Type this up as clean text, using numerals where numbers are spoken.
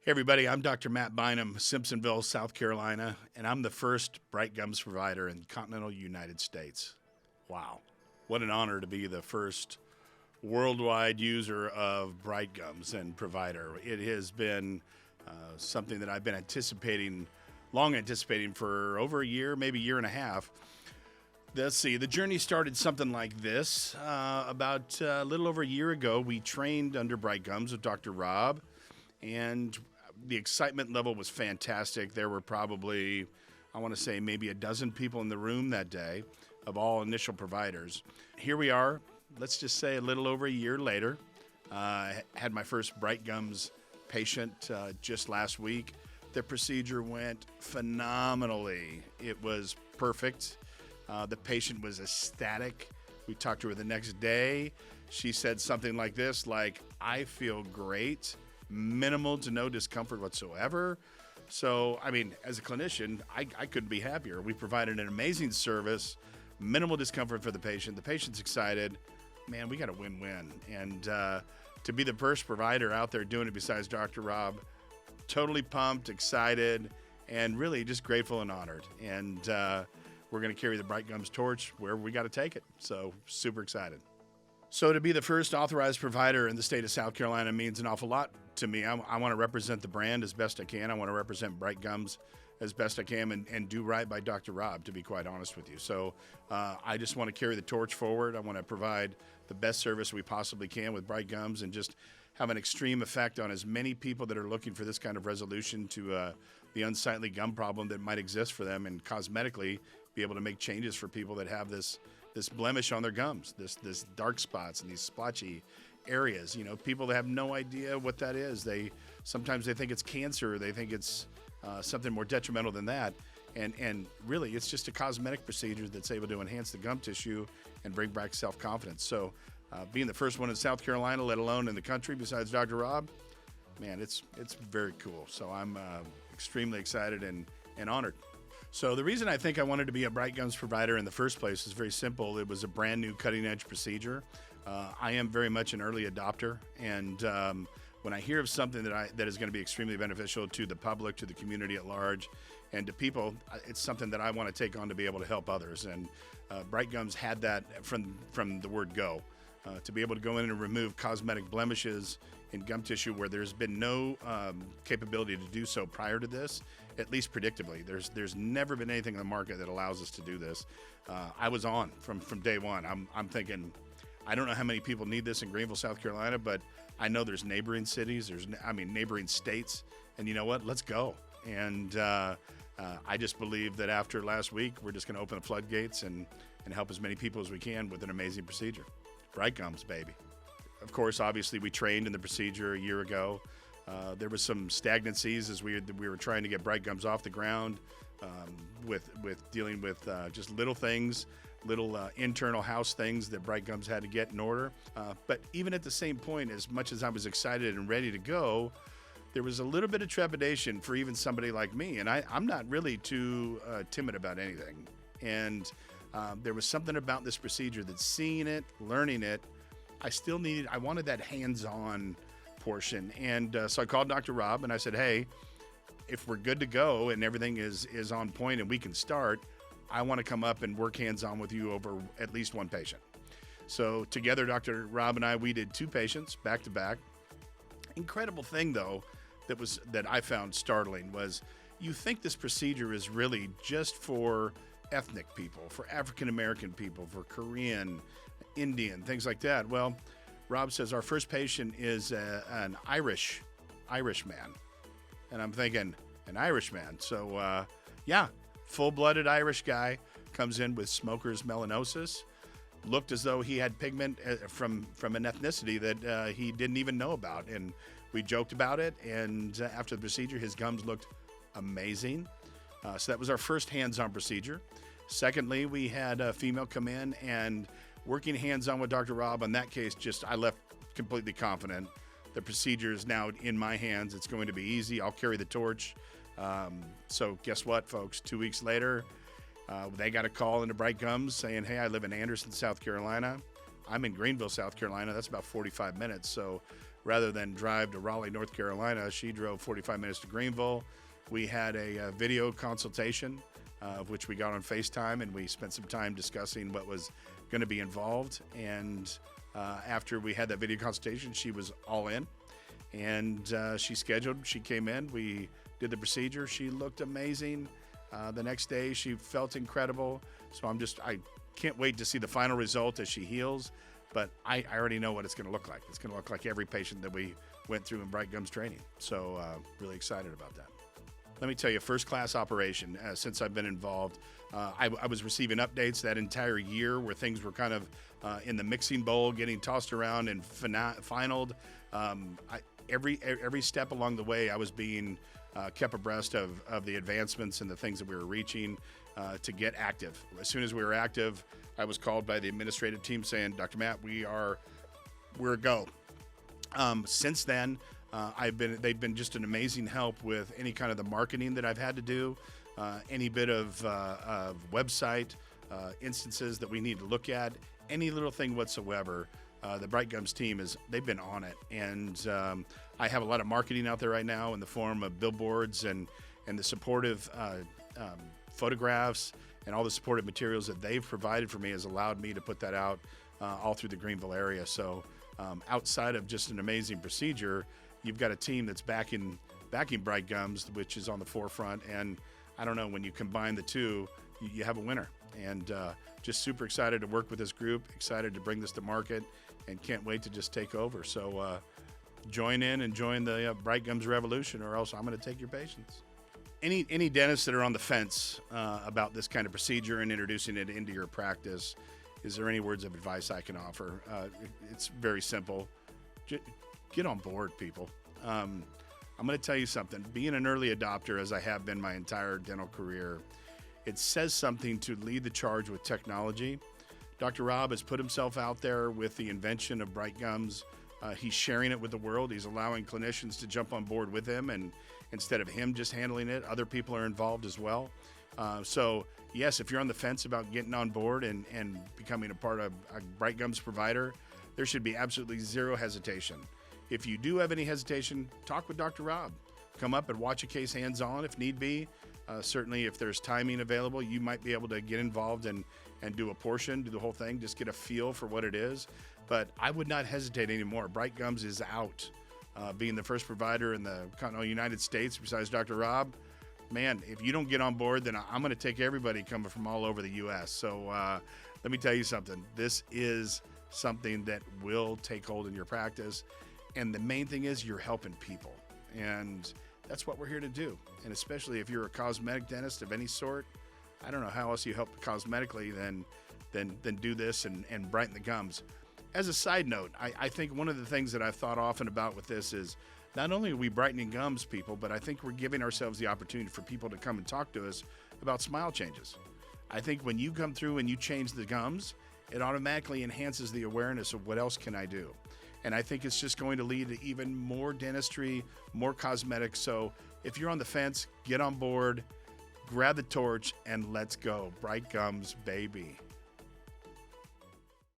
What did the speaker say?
Hey everybody, I'm Dr. Matt Bynum, Simpsonville, South Carolina, and I'm the first Britegums provider in the continental United States. Wow, what an honor to be the first worldwide user of Britegums and provider. It has been something that I've been long anticipating for over a year, maybe a year and a half. Let's see, the journey started something like this. About a little over a year ago, we trained under Britegums with Dr. Rob, and the excitement level was fantastic. There were probably, I want to say, maybe a dozen people in the room that day of all initial providers. Here we are, let's just say a little over a year later. Had my first Britegums patient just last week. The procedure went phenomenally. It was perfect. The patient was ecstatic. We talked to her the next day. She said something like this, like, I feel great. Minimal to no discomfort whatsoever. So, I mean, as a clinician, I couldn't be happier. We provided an amazing service, minimal discomfort for the patient. The patient's excited. Man, we got a win-win. And to be the first provider out there doing it besides Dr. Rob, totally pumped, excited, and really just grateful and honored. And we're going to carry the Britegums torch wherever we got to take it. So, super excited. So to be the first authorized provider in the state of South Carolina means an awful lot to me. I want to represent the brand as best I can. I want to represent Britegums as best I can and do right by Dr. Rob, to be quite honest with you. So I just want to carry the torch forward. I want to provide the best service we possibly can with Britegums and just have an extreme effect on as many people that are looking for this kind of resolution to the unsightly gum problem that might exist for them, and cosmetically be able to make changes for people that have this blemish on their gums, this dark spots and these splotchy areas. You know, people that have no idea what that is. Sometimes they think it's cancer. They think it's something more detrimental than that. And really, it's just a cosmetic procedure that's able to enhance the gum tissue and bring back self-confidence. So being the first one in South Carolina, let alone in the country besides Dr. Rob, man, it's very cool. So I'm extremely excited and honored. So the reason I think I wanted to be a Britegums provider in the first place is very simple. It was a brand new cutting edge procedure. I am very much an early adopter, and when I hear of something that is going to be extremely beneficial to the public, to the community at large, and to people, it's something that I want to take on to be able to help others. And Britegums had that from the word go. To be able to go in and remove cosmetic blemishes in gum tissue where there's been no capability to do so prior to this, at least predictably. There's never been anything in the market that allows us to do this. I was on from day one. I'm thinking, I don't know how many people need this in Greenville, South Carolina, but I know there's neighboring cities, neighboring states, and you know what? Let's go. And I just believe that after last week, we're just going to open the floodgates and help as many people as we can with an amazing procedure. Britegums, baby. Of course, obviously, we trained in the procedure a year ago. There was some stagnancies as we were trying to get Britegums off the ground with dealing with just little things, little internal house things that Britegums had to get in order. But even at the same point, as much as I was excited and ready to go, there was a little bit of trepidation for even somebody like me. And I'm not really too timid about anything. And there was something about this procedure that seeing it, learning it, I wanted that hands-on portion. And so I called Dr. Rob and I said, hey, if we're good to go and everything is on point and we can start, I want to come up and work hands-on with you over at least one patient. So together, Dr. Rob and we did 2 patients back to back. Incredible thing, though, that I found startling was you think this procedure is really just for ethnic people, for African-American people, for Korean, Indian, things like that. Well, Rob says our first patient is an Irish man. And I'm thinking, an Irish man. So, yeah, full-blooded Irish guy comes in with smoker's melanosis. Looked as though he had pigment from an ethnicity that he didn't even know about. And we joked about it. And after the procedure, his gums looked amazing. So that was our first hands-on procedure. Secondly, we had a female come in and working hands-on with Dr. Rob. In that case, I left completely confident. The procedure is now in my hands. It's going to be easy. I'll carry the torch. So guess what, folks? 2 weeks later, they got a call into Britegums saying, hey, I live in Anderson, South Carolina. I'm in Greenville, South Carolina. That's about 45 minutes. So rather than drive to Raleigh, North Carolina, she drove 45 minutes to Greenville. We had a video consultation, of which we got on FaceTime, and we spent some time discussing what was going to be involved. And after we had that video consultation, she was all in, and she came in, we did the procedure. She looked amazing. The next day she felt incredible. So I can't wait to see the final result as she heals, but I already know what it's going to look like. It's going to look like every patient that we went through in Britegums training. So really excited about that. Let me tell you, first-class operation. Since I've been involved, I was receiving updates that entire year where things were kind of in the mixing bowl, getting tossed around and finaled. Every step along the way, I was being kept abreast of the advancements and the things that we were reaching to get active. As soon as we were active, I was called by the administrative team saying, Dr. Matt, we're a go. Since then, they've been just an amazing help with any kind of the marketing that I've had to do, any bit of website instances that we need to look at, any little thing whatsoever. The Britegums team they've been on it, and I have a lot of marketing out there right now in the form of billboards and the supportive photographs and all the supportive materials that they've provided for me has allowed me to put that out all through the Greenville area. So outside of just an amazing procedure, you've got a team that's backing Britegums, which is on the forefront. And I don't know, when you combine the two, you have a winner. And just super excited to work with this group, excited to bring this to market, and can't wait to just take over. So join in and join the Britegums revolution, or else I'm going to take your patients. Any dentists that are on the fence about this kind of procedure and introducing it into your practice, is there any words of advice I can offer? It's very simple. Get on board, people. I'm going to tell you something. Being an early adopter, as I have been my entire dental career, it says something to lead the charge with technology. Dr. Rob has put himself out there with the invention of Britegums. He's sharing it with the world. He's allowing clinicians to jump on board with him, and instead of him just handling it, other people are involved as well. So yes, if you're on the fence about getting on board and becoming a part of a Britegums provider, there should be absolutely zero hesitation. If you do have any hesitation, talk with Dr. Rob. Come up and watch a case hands-on if need be. Certainly, if there's timing available, you might be able to get involved and do a portion, do the whole thing, just get a feel for what it is. But I would not hesitate anymore. Britegums is out. Being the first provider in the continental United States besides Dr. Rob, man, if you don't get on board, then I'm going to take everybody coming from all over the U.S. So let me tell you something. This is something that will take hold in your practice. And the main thing is you're helping people. And that's what we're here to do. And especially if you're a cosmetic dentist of any sort, I don't know how else you help cosmetically than do this and brighten the gums. As a side note, I think one of the things that I've thought often about with this is not only are we brightening gums, people, but I think we're giving ourselves the opportunity for people to come and talk to us about smile changes. I think when you come through and you change the gums, it automatically enhances the awareness of what else can I do. And I think it's just going to lead to even more dentistry, more cosmetics. So if you're on the fence, get on board, grab the torch, and let's go. Britegums, baby.